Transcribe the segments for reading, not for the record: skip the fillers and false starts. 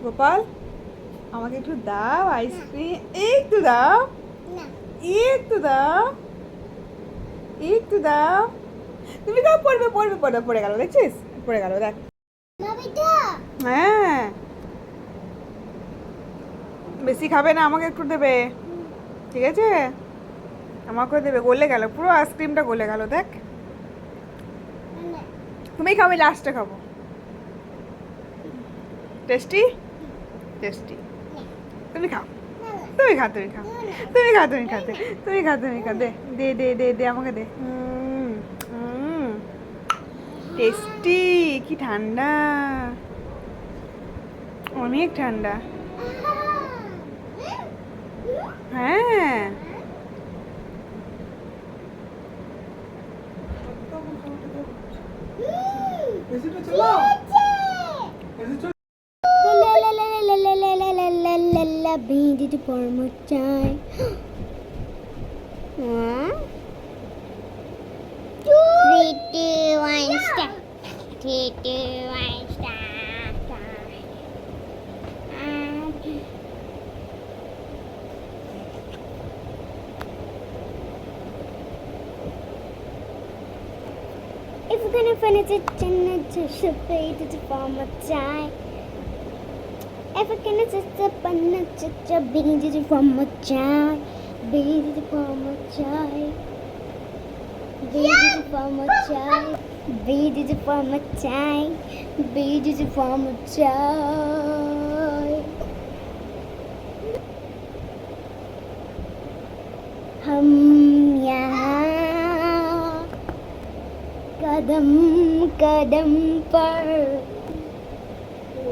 গোপাল, আমাকে একটু দাও আইসক্রিম, একটু দাও, একটু দাও, একটু দাও। তুমি দাও, পড়বে পড়বে পড়বে, পড়ে গেল, দেখছিস পড়ে গেল, দেখ। হ্যাঁ, বেশি খাবে না, আমাকে একটু দেবে, ঠিক আছে? আমাকে দেবে। গলে গেল পুরো, আইসক্রিমটা গলে গেল, দেখ। তুমি খাও, আমি লাস্টে খাবো। Tasty tasty. তুমি খাও, তুমি খাও, তুমি খাও, তুমি খাও, তুমি খাও, তুমি খাও, তুমি খাও, দে দে দে দে দে আমাকে দে। টেস্টি, কি ঠান্ডা, অনেক ঠান্ডা। হ্যাঁ, Beat it for more time. 3, 2, 1, start. 3, 2, 1, start. If we're gonna finish it, then just beat it for more time. If I can just up and just beat it from a child, beat it from a child, beat it from a child, beat it from a child, beat it from a child. हम यहाँ कदम कदम पर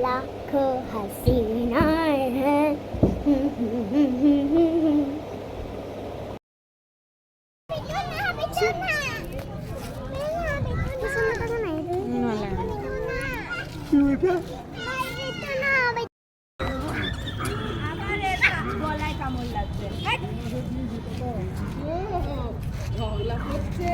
लाखों हसीनाएं हैं। গলায় কামড় লাগছে, ঝগড়া করছে।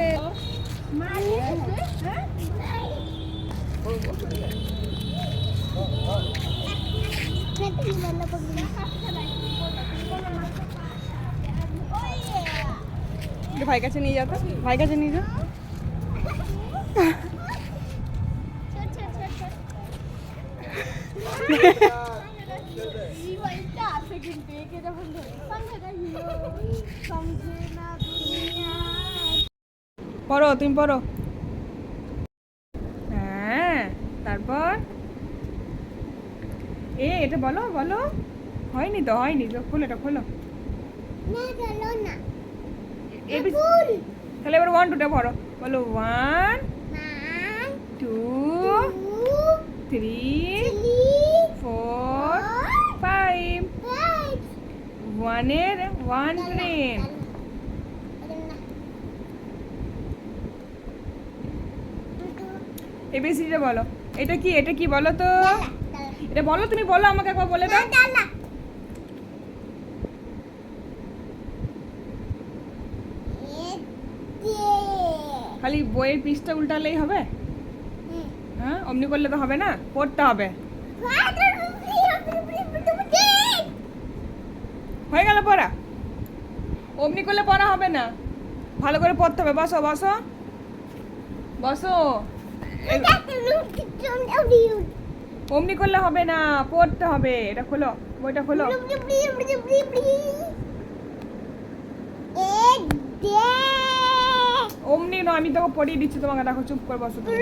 ভাই কাছে নিয়ে যাও, ভাই কাছে নিয়ে যাও। পড়ো, তুমি পড়ো। হ্যাঁ, তারপর এটা বলো বলো। হয়নি তো, হয়নি তো, খোলো, এটা খোলো। তাহলে এবার 1 2টা পড়ো, বলো 1 2 3 4 5। 1 এর 1 ট্রেন। এবিসিটা বলো। এটা কি, এটা কি বলো তো? এটা বলো, তুমি বলো, আমাকে একবার বলে দাও। খালি বইয়ের পৃষ্ঠা উল্টালেই হবে? হ্যাঁ, অমনি করলে তো হবে না, পড়তে হবে। হয়ে গেল পড়া? অমনি করলে পড়া হবে না, ভালো করে পড়তে হবে। বসো বসো বসো। অমনি করলে হবে না, পড়তে হবে। এটা খোলো, বইটা খোলো। অমনি নয়, আমি তোকে পড়িয়ে দিচ্ছি, তোমাকে। দেখো, চুপ করে বসো তুমি।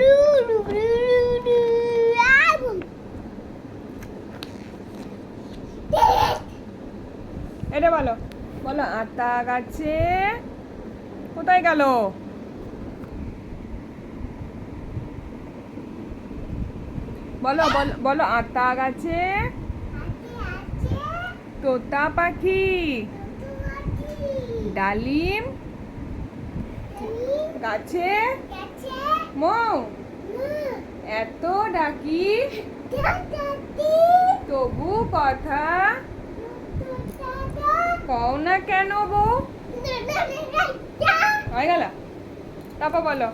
এটা বলো, বলো আতা গাছে কোথায় গেল? বলো বলো বলো, আতা গাছে তোতা পাখি ডালিম গাছে মৌ এত ডাকি তবু কথা কও না কেন বউ? হয়ে গেল? তারপর বলো,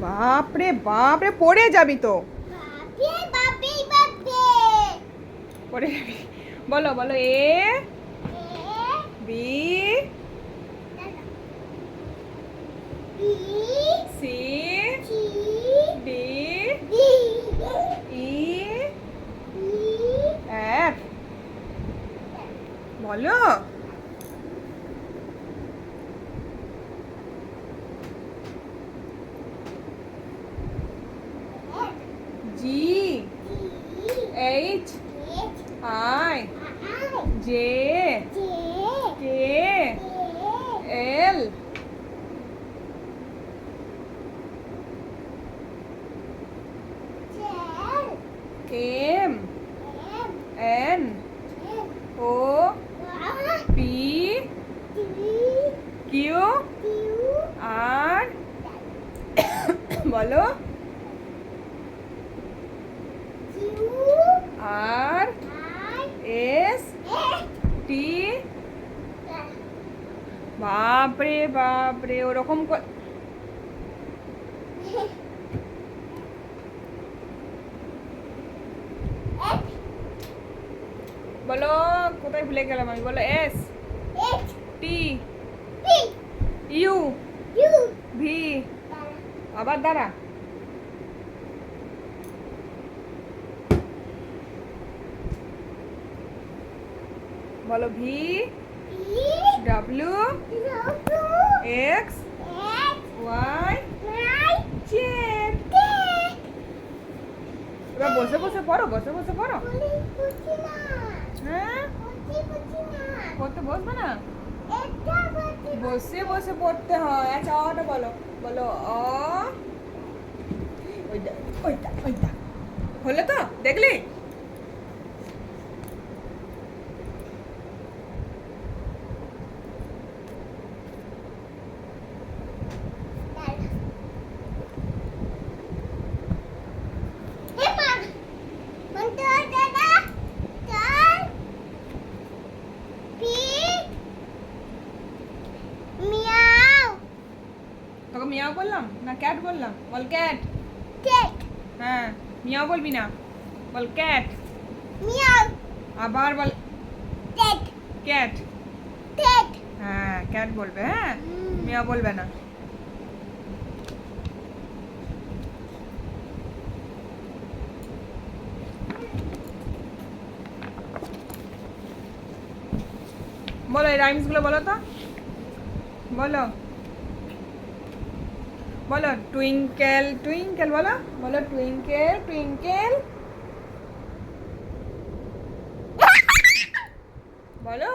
বাপরে বাপরে পড়ে যাবি তো, পড়ে যাবি। বলো বলো, A B C D E F. বলো। G H I J K L M N O P Q R বলো আর এস টি। বাপরে বাপরে, ওরকম বলো, কোথায় ভুলে গেলাম আমি, বলো এস টি ইউ ভি, আবার দাঁড়া, বলো V W X Y Z. এবার বসে বসে পড়ো, বসে বসে পড়ো। হ্যাঁ, পড়তে বসবে না, বসে বসে পড়তে হয়। আচ্ছা অটা বলো, বলো অ, ওইটা ওইটা ওইটা হলো তো, দেখলি? তোকে মিয়াও বললাম না ক্যাট বললাম? বল ক্যাট। হ্যাঁ, মিয়াও বলবি না, বল ক্যাট। আবার বল ক্যাট। হ্যাঁ, ক্যাট বলবে, হ্যাঁ, মিয়াও বলবে না। বলো এই রাইমস গুলো বলো তো, বলো বলো টুইঙ্কেল টুইঙ্কেল, বলো বলো টুইঙ্কেল টুইঙ্কেল, বলো।